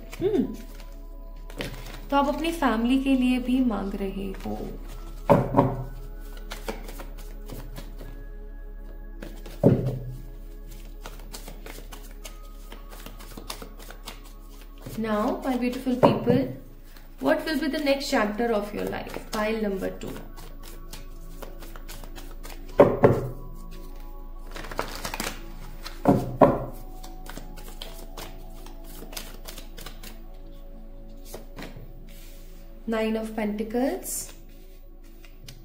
तो आप अपनी फैमिली के लिए भी मांग रहे हो। Now, my beautiful people, what will be the next chapter of your life? Pile number 2. Nine of Pentacles,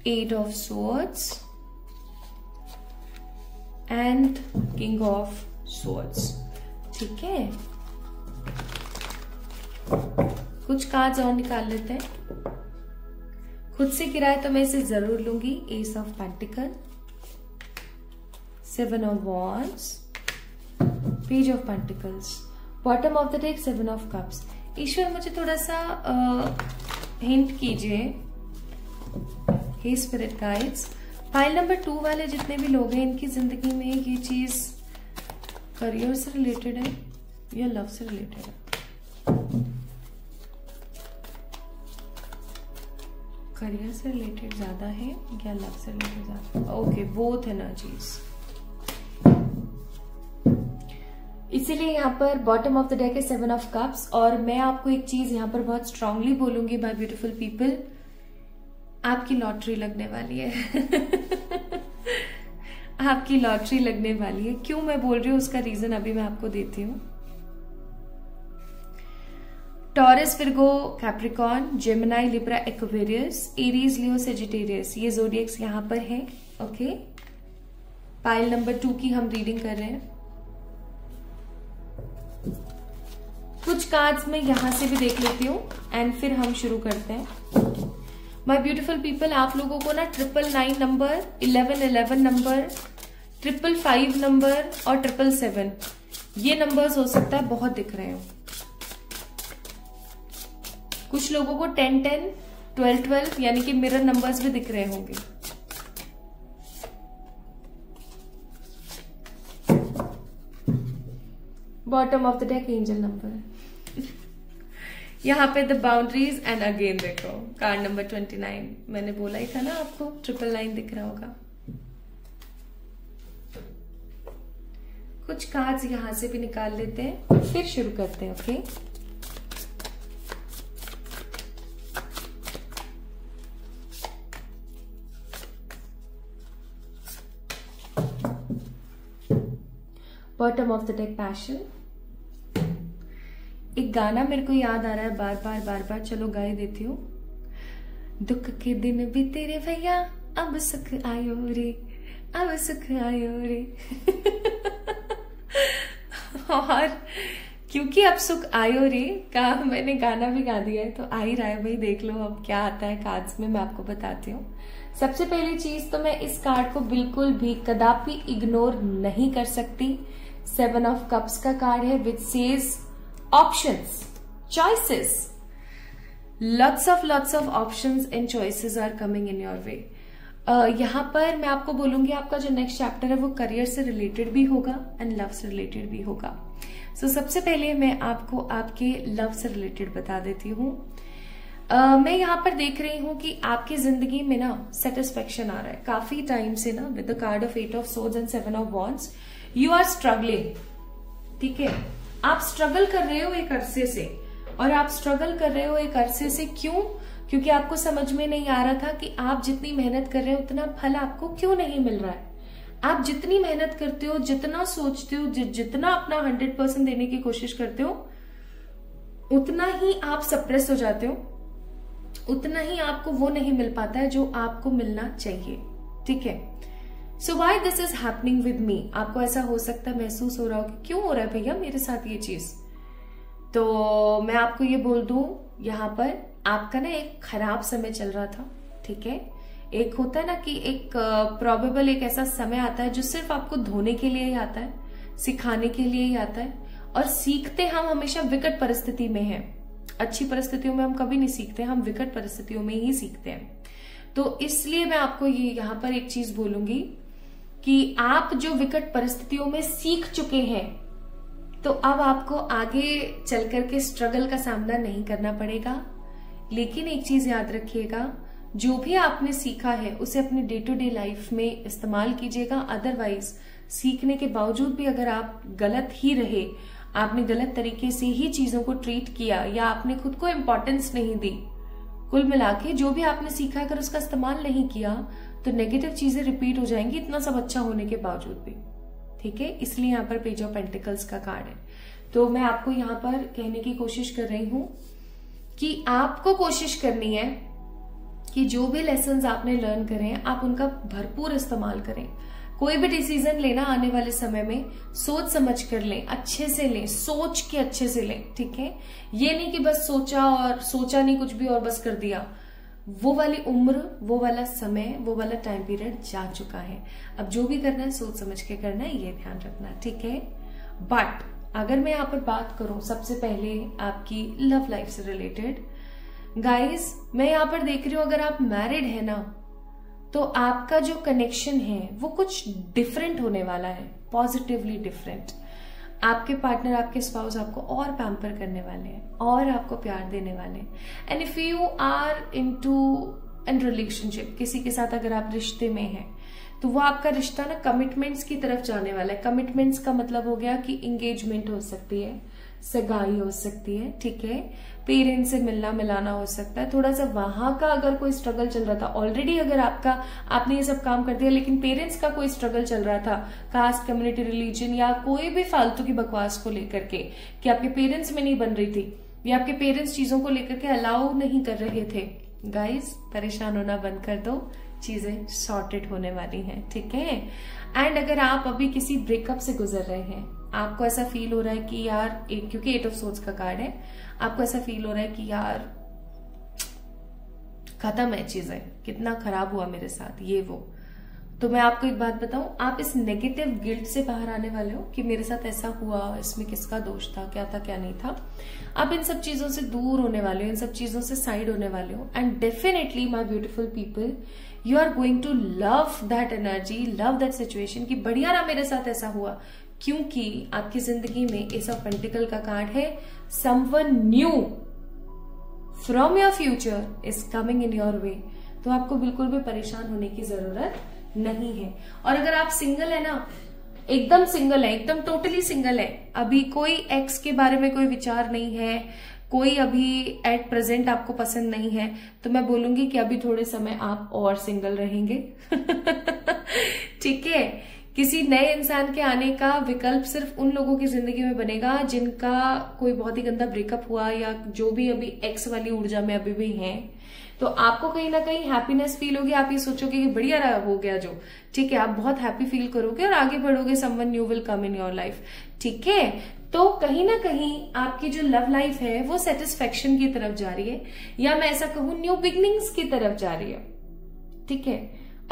8 of Swords, and King of Swords. ठीक है, कुछ कार्ड्स और निकाल लेते हैं। खुद से किराए तो मैं इसे जरूर लूंगी। Ace of pentacle, 7 of wands, page of pentacles, bottom of the deck 7 of cups. ईश्वर मुझे थोड़ा सा हिंट कीजिए, hey spirit guides. Pile number 2 वाले जितने भी लोग हैं, इनकी जिंदगी में ये चीज करियर से रिलेटेड है या लव से रिलेटेड है? करियर से रिलेटेड ज्यादा है या लव से रिलेटेड ज्यादा? Okay, both energies. इसीलिए यहाँ पर बॉटम ऑफ द डेक है 7 ऑफ कप्स। और मैं आपको एक चीज यहाँ पर बहुत स्ट्रांगली बोलूंगी माय ब्यूटीफुल पीपल, आपकी लॉटरी लगने वाली है। आपकी लॉटरी लगने वाली है। क्यों मैं बोल रही हूँ उसका रीजन अभी मैं आपको देती हूँ। Taurus, Virgo, Capricorn, Gemini, Libra, Aquarius, Aries, Leo, Sagittarius, ये जोडियक्स यहाँ पर है। ओके, पाइल नंबर 2 की हम रीडिंग कर रहे हैं। कुछ कार्ड्स मैं यहां से भी देख लेती हूँ एंड फिर हम शुरू करते हैं। माय ब्यूटीफुल पीपल, आप लोगों को ना 999 नंबर, 1111 नंबर, 555 नंबर और 777 ये नंबर्स हो सकता है बहुत दिख रहे हो। कुछ लोगों को 1010, 1212 यानी कि मिरर नंबर्स भी दिख रहे होंगे। Bottom of the deck angel number. यहाँ पे द बाउंड्रीज एंड अगेन देखो कार्ड नंबर 29। मैंने बोला ही था ना आपको 999 दिख रहा होगा। कुछ कार्ड्स यहां से भी निकाल लेते हैं फिर शुरू करते हैं। Okay, bottom of the deck passion. एक गाना मेरे को याद आ रहा है बार बार, चलो गा ही देती हूँ। दुख के दिन बीते रे भैया, अब सुख आयो रे, अब सुख आयो रे। और क्योंकि अब सुख आयो रे का मैंने गाना भी गा दिया है तो आ ही रहा है भाई। देख लो अब क्या आता है कार्ड्स में, मैं आपको बताती हूँ। सबसे पहली चीज तो मैं इस कार्ड को बिल्कुल भी कदापि इग्नोर नहीं कर सकती। 7 ऑफ कप्स का कार्ड है which says options, choices, lots of options and choices are coming in your way। यहाँ पर मैं आपको बोलूंगी आपका जो नेक्स्ट चैप्टर है वो करियर से रिलेटेड भी होगा एंड लव से रिलेटेड भी होगा। सो सबसे पहले मैं आपको आपके लव से रिलेटेड बता देती हूँ। मैं यहाँ पर देख रही हूँ कि आपकी जिंदगी में ना सेटिस्फेक्शन आ रहा है काफी टाइम से ना, with the card of 8 of swords and 7 of wands. You are struggling, ठीक है, आप स्ट्रगल कर रहे हो एक अरसे से, और आप स्ट्रगल कर रहे हो एक अरसे से क्यों? क्योंकि आपको समझ में नहीं आ रहा था कि आप जितनी मेहनत कर रहे हो उतना फल आपको क्यों नहीं मिल रहा है। आप जितनी मेहनत करते हो, जितना सोचते हो, जितना अपना 100% देने की कोशिश करते हो, उतना ही आप सप्रेस हो जाते हो, उतना ही आपको वो नहीं मिल पाता है जो आपको मिलना चाहिए, ठीक है। So why this is happening with me? आपको ऐसा हो सकता है, महसूस हो रहा हो कि क्यों हो रहा है भैया मेरे साथ ये चीज। तो मैं आपको ये बोल दूं, यहाँ पर आपका ना एक खराब समय चल रहा था, ठीक है। एक होता है ना कि एक प्रोबेबल एक ऐसा समय आता है जो सिर्फ आपको धोने के लिए ही आता है, सिखाने के लिए ही आता है, और सीखते हम हमेशा विकट परिस्थिति में हैं। अच्छी परिस्थितियों में हम कभी नहीं सीखते, हम विकट परिस्थितियों में ही सीखते हैं। तो इसलिए मैं आपको ये यहाँ पर एक चीज बोलूंगी कि आप जो विकट परिस्थितियों में सीख चुके हैं, तो अब आपको आगे चल करके स्ट्रगल का सामना नहीं करना पड़ेगा। लेकिन एक चीज याद रखिएगा, जो भी आपने सीखा है उसे अपने डे टू डे लाइफ में इस्तेमाल कीजिएगा। अदरवाइज सीखने के बावजूद भी अगर आप गलत ही रहे, आपने गलत तरीके से ही चीजों को ट्रीट किया, या आपने खुद को इम्पोर्टेंस नहीं दी, कुल मिला के जो भी आपने सीखा अगर उसका इस्तेमाल नहीं किया, तो नेगेटिव चीजें रिपीट हो जाएंगी, इतना सब अच्छा होने के बावजूद भी, ठीक है। इसलिए यहाँ पर पेज ऑफ पेंटिकल्स का कार्ड है। तो मैं आपको यहाँ पर कहने की कोशिश कर रही हूं कि आपको कोशिश करनी है कि जो भी लेसन्स आपने लर्न करे आप उनका भरपूर इस्तेमाल करें। कोई भी डिसीजन लेना आने वाले समय में सोच समझ कर लें, अच्छे से लें, सोच के अच्छे से लें, ठीक है। ये नहीं कि बस सोचा नहीं कुछ भी और बस कर दिया। वो वाली उम्र, वो वाला समय, वो वाला टाइम पीरियड जा चुका है। अब जो भी करना है सोच समझ के करना है, ये ध्यान रखना, ठीक है। बट अगर मैं यहाँ पर बात करूं सबसे पहले आपकी लव लाइफ से रिलेटेड, गाइस मैं यहाँ पर देख रही हूं अगर आप मैरिड है ना, तो आपका जो कनेक्शन है वो कुछ डिफरेंट होने वाला है, पॉजिटिवली डिफरेंट। आपके पार्टनर, आपके स्पाउस आपको और पैम्पर करने वाले हैं और आपको प्यार देने वाले हैं। And if you are in relationship, किसी के साथ अगर आप रिश्ते में हैं, तो वो आपका रिश्ता ना कमिटमेंट्स की तरफ जाने वाला है। कमिटमेंट्स का मतलब हो गया कि एंगेजमेंट हो सकती है, सगाई हो सकती है, ठीक है, पेरेंट्स से मिलना मिलाना हो सकता है। थोड़ा सा वहां का अगर कोई स्ट्रगल चल रहा था ऑलरेडी, अगर आपने ये सब काम कर दिया, लेकिन पेरेंट्स का कोई स्ट्रगल चल रहा था, कास्ट, कम्युनिटी, रिलीजन या कोई भी फालतू की बकवास को लेकर के, कि आपके पेरेंट्स में नहीं बन रही थी या आपके पेरेंट्स चीजों को लेकर के अलाउ नहीं कर रहे थे, गाइस परेशान होना बंद कर दो, चीजें सॉर्टेड होने वाली हैं, ठीक है। एंड अगर आप अभी किसी ब्रेकअप से गुजर रहे हैं, आपको ऐसा फील हो रहा है कि यार, क्योंकि 8 ऑफ सोर्ड्स का कार्ड है, आपको ऐसा फील हो रहा है कि यार खत्म है चीजें, कितना खराब हुआ मेरे साथ, ये वो, तो मैं आपको एक बात बताऊं, आप इस नेगेटिव गिल्ट से बाहर आने वाले हो कि मेरे साथ ऐसा हुआ, इसमें किसका दोष था, क्या था क्या नहीं था। आप इन सब चीजों से दूर होने वाले हो, इन सब चीजों से साइड होने वाले हो। And definitely my beautiful people, you are going to love that energy, love that situation, कि बढ़िया ना मेरे साथ ऐसा हुआ, क्योंकि आपकी जिंदगी में एस ऑफ पेंटिकल का कार्ड है, someone new from your future is coming in your way. तो आपको बिल्कुल भी परेशान होने की जरूरत नहीं है। और अगर आप सिंगल है ना, एकदम सिंगल है, एकदम टोटली सिंगल है, अभी कोई एक्स के बारे में कोई विचार नहीं है, कोई अभी एट प्रेजेंट आपको पसंद नहीं है, तो मैं बोलूंगी कि अभी थोड़े समय आप और सिंगल रहेंगे ठीक है। किसी नए इंसान के आने का विकल्प सिर्फ उन लोगों की जिंदगी में बनेगा जिनका कोई बहुत ही गंदा ब्रेकअप हुआ, या जो भी अभी एक्स वाली ऊर्जा में अभी भी हैं। तो आपको कहीं ना कहीं हैप्पीनेस फील होगी, आप ये सोचोगे कि बढ़िया रहा हो गया जो, ठीक है, आप बहुत हैप्पी फील करोगे और आगे बढ़ोगे, someone new will come in your life, ठीक है। तो कहीं ना कहीं आपकी जो लव लाइफ है वो सेटिस्फेक्शन की तरफ जा रही है, या मैं ऐसा कहूं न्यू बिगनिंग्स की तरफ जा रही है, ठीक है।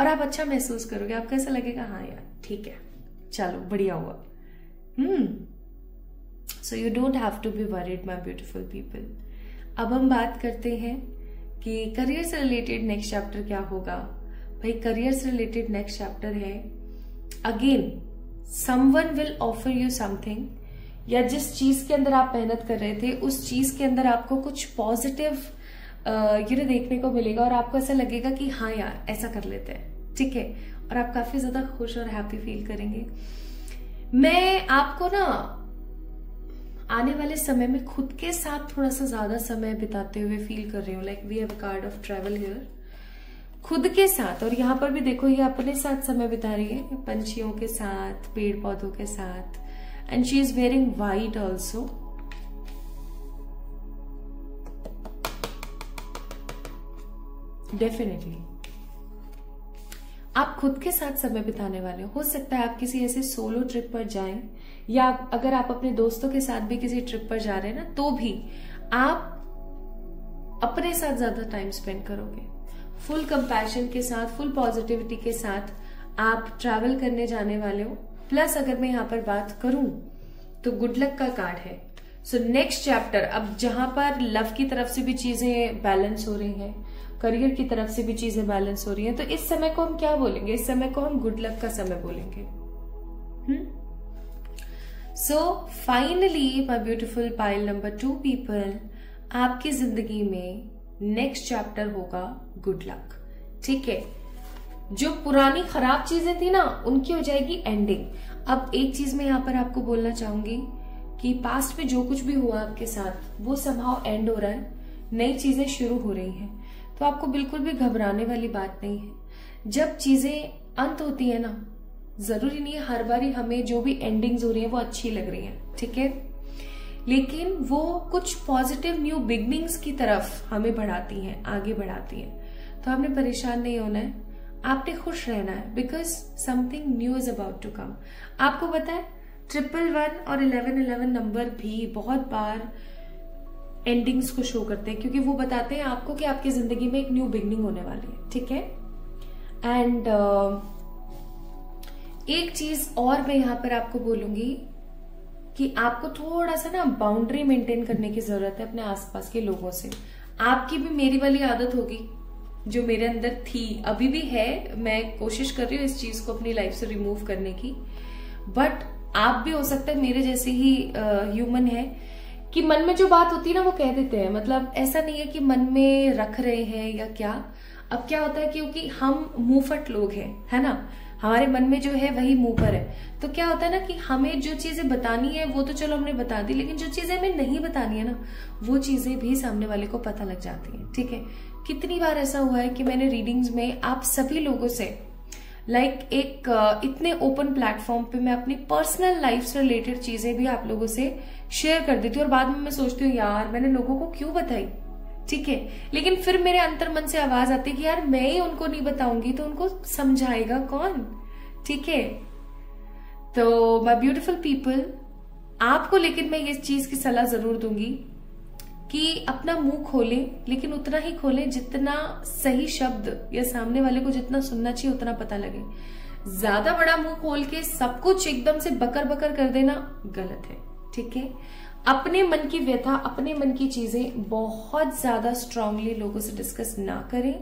और आप अच्छा महसूस करोगे, आपको ऐसा लगेगा हाँ यार ठीक है, चलो बढ़िया हुआ। So you don't have to be worried my beautiful people. अब हम बात करते हैं कि करियर से रिलेटेड नेक्स्ट चैप्टर क्या होगा। भाई करियर से रिलेटेड नेक्स्ट चैप्टर है, again someone will offer you something, या जिस चीज के अंदर आप मेहनत कर रहे थे उस चीज के अंदर आपको कुछ पॉजिटिव देखने को मिलेगा और आपको ऐसा लगेगा कि हाँ यार ऐसा कर लेते हैं, ठीक है, और आप काफी ज्यादा खुश और हैप्पी फील करेंगे। मैं आपको ना आने वाले समय में खुद के साथ थोड़ा सा ज्यादा समय बिताते हुए फील कर रही हूँ। Like we have a card of travel here, खुद के साथ। और यहाँ पर भी देखो ये अपने साथ समय बिता रही है, पंछियों के साथ, पेड़ पौधों के साथ। And she is wearing white also. Definitely आप खुद के साथ समय बिताने वाले हो सकता है आप किसी ऐसे सोलो ट्रिप पर जाएं, या अगर आप अपने दोस्तों के साथ भी किसी ट्रिप पर जा रहे हैं ना, तो भी आप अपने साथ ज्यादा टाइम स्पेंड करोगे। फुल कंपैशन के साथ, फुल पॉजिटिविटी के साथ आप ट्रैवल करने जाने वाले हो। प्लस अगर मैं यहाँ पर बात करूं तो गुड लक का कार्ड है। सो नेक्स्ट चैप्टर, अब जहां पर लव की तरफ से भी चीजें बैलेंस हो रही हैं, करियर की तरफ से भी चीजें बैलेंस हो रही हैं, तो इस समय को हम क्या बोलेंगे? इस समय को हम गुड लक का समय बोलेंगे। So finally my beautiful pile number 2 people, आपकी जिंदगी में नेक्स्ट चैप्टर होगा गुड लक, ठीक है। जो पुरानी खराब चीजें थी ना, उनकी हो जाएगी एंडिंग। अब एक चीज मैं यहाँ पर आपको बोलना चाहूंगी कि पास्ट में जो कुछ भी हुआ आपके साथ वो समहाउ एंड हो रहा है, नई चीजें शुरू हो रही हैं, तो आपको बिल्कुल भी घबराने वाली बात नहीं है। जब चीजें अंत होती है ना, जरूरी नहीं है हर बारी हमें जो भी एंडिंग्स हो रही है वो अच्छी लग रही है, ठीक है, लेकिन वो कुछ पॉजिटिव न्यू बिगनिंग्स की तरफ हमें बढ़ाती हैं, आगे बढ़ाती हैं। तो आपने परेशान नहीं होना है, आपने खुश रहना है, because something new is about to come. आपको पता है 111 और 1111 नंबर भी बहुत बार एंडिंग्स को शो करते हैं, क्योंकि वो बताते हैं आपको कि आपकी जिंदगी में एक न्यू बिगनिंग होने वाली है, ठीक है। एंड एक चीज और मैं यहाँ पर आपको बोलूंगी कि आपको थोड़ा सा ना बाउंड्री मेंटेन करने की जरूरत है अपने आसपास के लोगों से। आपकी भी मेरी वाली आदत होगी जो मेरे अंदर थी, अभी भी है, मैं कोशिश कर रही हूँ इस चीज को अपनी लाइफ से रिमूव करने की, बट आप भी हो सकता है मेरे जैसे ही ह्यूमन है कि मन में जो बात होती है ना वो कह देते हैं। मतलब ऐसा नहीं है कि मन में रख रहे हैं या क्या। अब क्या होता है, क्योंकि हम मुंहफट लोग हैं, है ना, हमारे मन में जो है वही मुंह पर है, तो क्या होता है ना कि हमें जो चीजें बतानी है वो तो चलो हमने बता दी, लेकिन जो चीजें हमें नहीं बतानी है ना, वो चीजें भी सामने वाले को पता लग जाती है, ठीक है। कितनी बार ऐसा हुआ है कि मैंने रीडिंग्स में आप सभी लोगों से लाइक एक इतने ओपन प्लेटफॉर्म पे मैं अपनी पर्सनल लाइफ से रिलेटेड चीजें भी आप लोगों से शेयर कर देती हूँ, और बाद में मैं सोचती हूँ यार मैंने लोगों को क्यों बताई, ठीक है, लेकिन फिर मेरे अंतर मन से आवाज आती है कि यार मैं ही उनको नहीं बताऊंगी तो उनको समझाएगा कौन, ठीक है। तो माय ब्यूटीफुल पीपल, आपको लेकिन मैं इस चीज की सलाह जरूर दूंगी कि अपना मुंह खोलें, लेकिन उतना ही खोलें जितना सही शब्द या सामने वाले को जितना सुनना चाहिए उतना पता लगे। ज्यादा बड़ा मुंह खोल के सब कुछ एकदम से बकर बकर कर देना गलत है, ठीक है। अपने मन की व्यथा, अपने मन की चीजें बहुत ज्यादा स्ट्रांगली लोगों से डिस्कस ना करें,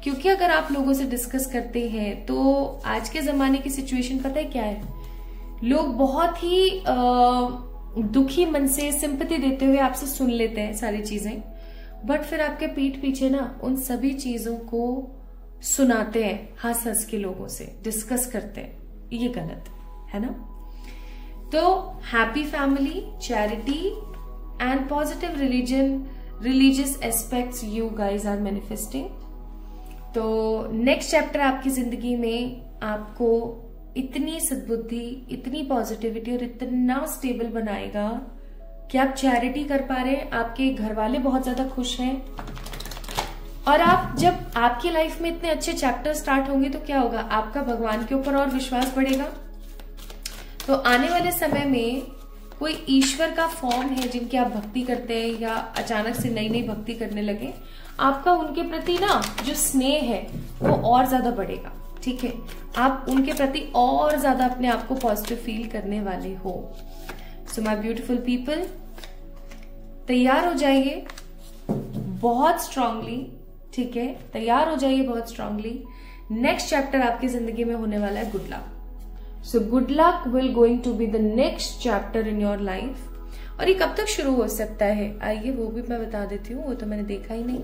क्योंकि अगर आप लोगों से डिस्कस करते हैं तो आज के जमाने की सिचुएशन पता है क्या है, लोग बहुत ही दुखी मन से सिंपैथी देते हुए आपसे सुन लेते हैं सारी चीजें, बट फिर आपके पीठ पीछे ना उन सभी चीजों को सुनाते हैं, हंस हंस के लोगों से डिस्कस करते हैं, ये गलत है ना। तो happy family, charity and positive religious aspects you guys are manifesting. तो नेक्स्ट चैप्टर आपकी जिंदगी में आपको इतनी सद्बुद्धि, इतनी पॉजिटिविटी और इतना स्टेबल बनाएगा कि आप चैरिटी कर पा रहे हैं, आपके घर वाले बहुत ज्यादा खुश हैं, और आप जब आपकी लाइफ में इतने अच्छे चैप्टर स्टार्ट होंगे तो क्या होगा, आपका भगवान के ऊपर और विश्वास बढ़ेगा। तो आने वाले समय में कोई ईश्वर का फॉर्म है जिनकी आप भक्ति करते हैं या अचानक से नई नई भक्ति करने लगे, आपका उनके प्रति ना जो स्नेह है वो और ज्यादा बढ़ेगा, ठीक है। आप उनके प्रति और ज्यादा अपने आप को पॉजिटिव फील करने वाले हो। सो माय ब्यूटीफुल पीपल, तैयार हो जाइए बहुत स्ट्रांगली, ठीक है, तैयार हो जाइए बहुत स्ट्रांगली। नेक्स्ट चैप्टर आपकी जिंदगी में होने वाला है good luck. So good luck will going to be the next chapter in your life. और ये कब तक शुरू हो सकता है, आइए वो भी मैं बता देती हूँ, वो तो मैंने देखा ही नहीं।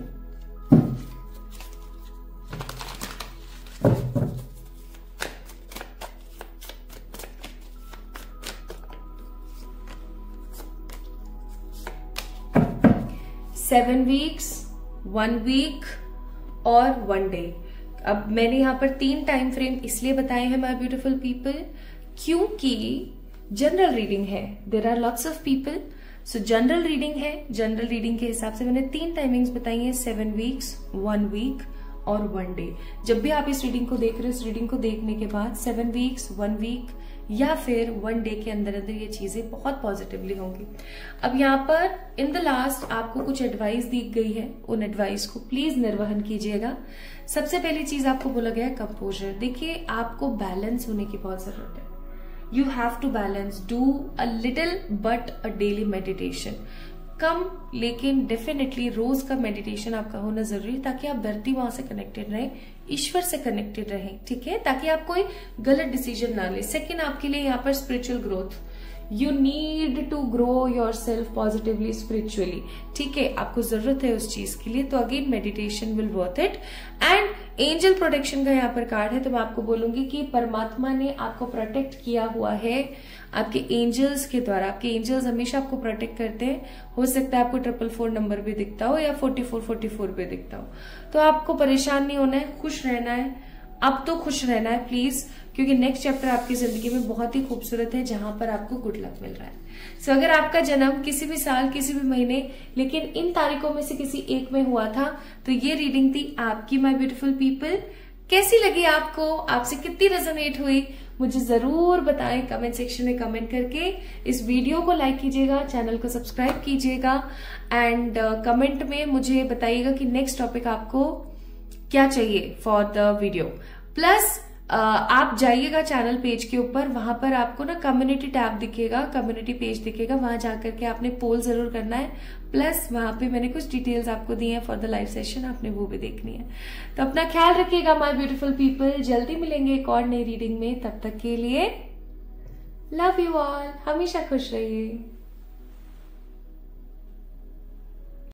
सेवन वीक्स, 1 वीक और 1 डे। अब मैंने यहाँ पर 3 टाइम फ्रेम इसलिए बताए हैं माय ब्यूटीफुल पीपल, क्योंकि जनरल रीडिंग है, there are lots of people, so general reading है। जनरल रीडिंग के हिसाब से मैंने 3 टाइमिंग्स बताई हैं, 7 वीक्स, 1 वीक और 1 डे। जब भी आप इस रीडिंग को देख रहे हो, इस रीडिंग को देखने के बाद 7 वीक्स, 1 वीक या फिर 1 डे के अंदर अंदर ये चीजें बहुत पॉजिटिवली होंगी। अब यहाँ पर इन द लास्ट आपको कुछ एडवाइस दी गई है, उन एडवाइस को प्लीज निर्वहन कीजिएगा। सबसे पहली चीज आपको बोला गया है कंपोजर। देखिए, आपको बैलेंस होने की बहुत जरूरत है। You have to balance, do a little but a daily meditation. कम लेकिन डेफिनेटली रोज का मेडिटेशन आपका होना जरूरी है, ताकि आप धरती माँ से कनेक्टेड रहें, ईश्वर से कनेक्टेड रहें, ठीक है, ताकि आप कोई गलत डिसीजन ना ले। सेकेंड, आपके लिए यहाँ पर spiritual growth, you need to grow yourself positively spiritually, ठीक है, आपको जरूरत है उस चीज के लिए, तो again meditation will worth it. And angel protection का यहाँ पर कार्ड है, तो मैं आपको बोलूंगी कि परमात्मा ने आपको प्रोटेक्ट किया हुआ है आपके एंजल्स के द्वारा। आपके एंजल्स हमेशा आपको प्रोटेक्ट करते हैं। हो सकता है आपको 444 नंबर भी दिखता हो या 4444 भी दिखता हो, तो आपको परेशान नहीं होना है, खुश रहना है। अब तो खुश रहना है प्लीज, क्योंकि नेक्स्ट चैप्टर आपकी जिंदगी में बहुत ही खूबसूरत है, जहां पर आपको गुड लक मिल रहा है। सो अगर आपका जन्म किसी भी साल, किसी भी महीने, लेकिन इन तारीखों में से किसी एक में हुआ था, तो ये रीडिंग थी आपकी माय ब्यूटीफुल पीपल। कैसी लगी आपको, आपसे कितनी रेजोनेट हुई, मुझे जरूर बताएं कमेंट सेक्शन में कमेंट करके। इस वीडियो को लाइक कीजिएगा, चैनल को सब्सक्राइब कीजिएगा एंड कमेंट में मुझे बताइएगा कि नेक्स्ट टॉपिक आपको क्या चाहिए फॉर द वीडियो। प्लस आप जाइएगा चैनल पेज के ऊपर, वहां पर आपको ना कम्युनिटी टैब दिखेगा, कम्युनिटी पेज दिखेगा, वहां जाकर के आपने पोल जरूर करना है। प्लस वहां पे मैंने कुछ डिटेल्स आपको दी हैं फॉर द लाइव सेशन, आपने वो भी देखनी है। तो अपना ख्याल रखिएगा माय ब्यूटीफुल पीपल, जल्दी मिलेंगे एक और नई रीडिंग में। तब तक के लिए लव यू ऑल, हमेशा खुश रहिए।